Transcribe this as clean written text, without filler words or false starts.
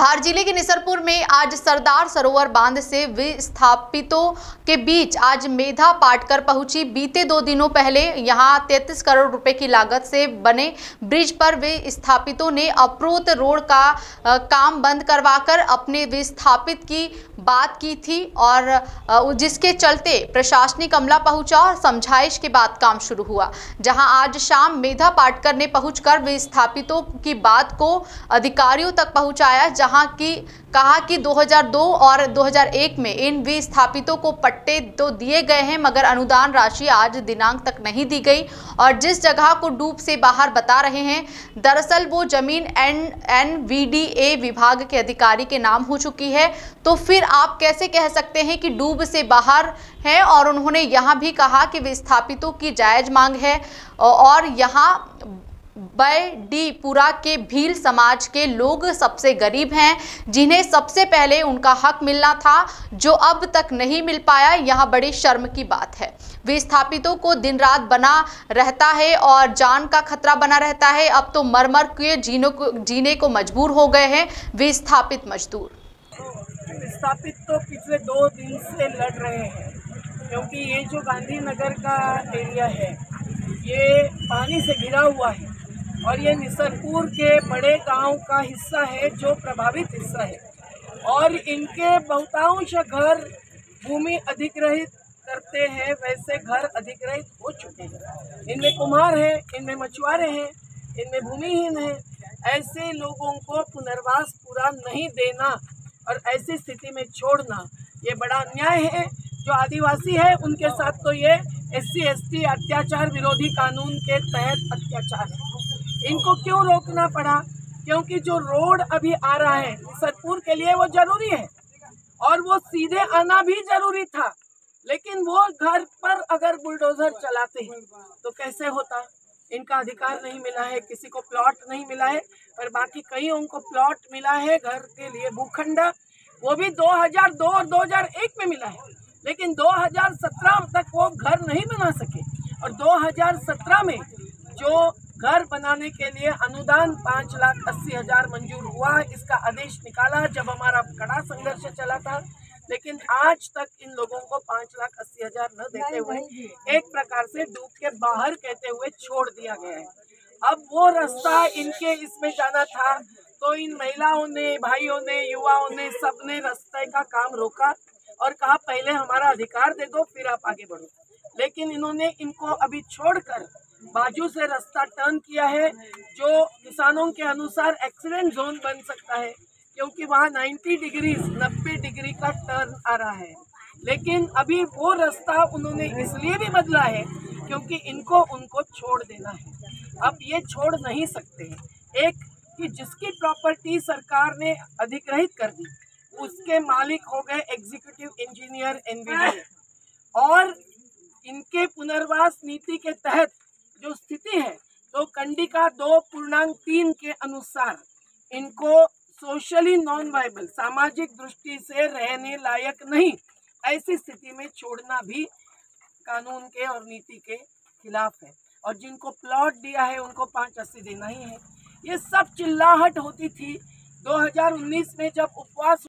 धार जिले के निसरपुर में आज सरदार सरोवर बांध से विस्थापितों के बीच आज मेधा पाटकर पहुंची। बीते 2 दिनों पहले यहां 33 करोड़ रुपए की लागत से बने ब्रिज पर विस्थापितों ने अप्रोत रोड का काम बंद करवाकर अपने विस्थापित की बात की थी और जिसके चलते प्रशासनिक अमला पहुंचा और समझाइश के बाद काम शुरू हुआ। जहां आज शाम मेधा पाटकर ने पहुंचकर विस्थापितों की बात को अधिकारियों तक पहुंचाया, जहां की कहा कि 2002 और 2001 में इन विस्थापितों को पट्टे तो दिए गए हैं मगर अनुदान राशि आज दिनांक तक नहीं दी गई और जिस जगह को डूब से बाहर बता रहे हैं दरअसल वो जमीन NVDA विभाग के अधिकारी के नाम हो चुकी है। तो फिर आप कैसे कह सकते हैं कि डूब से बाहर है। और उन्होंने यहां भी कहा कि विस्थापितों की जायज मांग है और यहां बैडीपुरा के भील समाज के लोग सबसे गरीब हैं, जिन्हें सबसे पहले उनका हक मिलना था, जो अब तक नहीं मिल पाया। यह बड़ी शर्म की बात है। विस्थापितों को दिन रात बना रहता है और जान का खतरा बना रहता है। अब तो मर मर के जीने को मजबूर हो गए हैं विस्थापित मजदूर। विस्थापित तो पिछले 2 दिन से लड़ रहे हैं, क्योंकि ये जो गांधीनगर का एरिया है ये पानी से घिरा हुआ है और ये निसरपुर के बड़े गांव का हिस्सा है जो प्रभावित हिस्सा है और इनके बहुतांश घर भूमि अधिग्रहित करते हैं, वैसे घर अधिग्रहित हो चुके हैं। इनमें कुम्हार हैं, इनमें मछुआरे हैं, इनमें भूमिहीन हैं। ऐसे लोगों को पुनर्वास पूरा नहीं देना और ऐसी स्थिति में छोड़ना ये बड़ा अन्याय है। जो आदिवासी है उनके साथ तो ये SC/ST अत्याचार विरोधी कानून के तहत अत्याचार है। इनको क्यों रोकना पड़ा? क्योंकि जो रोड अभी आ रहा है निसरपुर के लिए वो जरूरी है और वो सीधे आना भी जरूरी था, लेकिन वो घर पर अगर बुलडोजर चलाते हैं तो कैसे होता? इनका अधिकार नहीं मिला है, किसी को प्लॉट नहीं मिला है, पर बाकी कईयों को प्लॉट मिला है घर के लिए भूखंड, वो भी 2002 और 2001 में मिला है, लेकिन 2017 तक वो घर नहीं बना सके। और 2017 में जो घर बनाने के लिए अनुदान 5,80,000 मंजूर हुआ, इसका आदेश निकाला जब हमारा कड़ा संघर्ष चला था, लेकिन आज तक इन लोगों को 5,80,000 न देते हुए एक प्रकार से डूब के बाहर कहते हुए छोड़ दिया गया है। अब वो रास्ता इनके इसमें जाना था तो इन महिलाओं ने, भाइयों ने, युवाओं ने, सबने रास्ते का काम रोका और कहा पहले हमारा अधिकार दे दो फिर आप आगे बढ़ो। लेकिन इन्होंने इनको अभी छोड़कर बाजू से रास्ता टर्न किया है, जो किसानों के अनुसार एक्सीडेंट जोन बन सकता है, क्योंकि वहाँ 90 डिग्री का टर्न आ रहा है। लेकिन अभी वो रास्ता उन्होंने इसलिए भी बदला है क्योंकि इनको उनको छोड़ देना है। अब ये छोड़ नहीं सकते हैं। एक कि जिसकी प्रॉपर्टी सरकार ने अधिग्रहित कर दी उसके मालिक हो गए एग्जीक्यूटिव इंजीनियर NVDA और इनके पुनर्वास नीति के तहत जो स्थिति है तो कंडिका 2.3 के अनुसार इनको सोशली नॉन वायबल, सामाजिक दृष्टि से रहने लायक नहीं, ऐसी स्थिति में छोड़ना भी कानून के और नीति के खिलाफ है। और जिनको प्लॉट दिया है उनको 5.80 देना ही है। ये सब चिल्लाहट होती थी 2019 में जब उपवास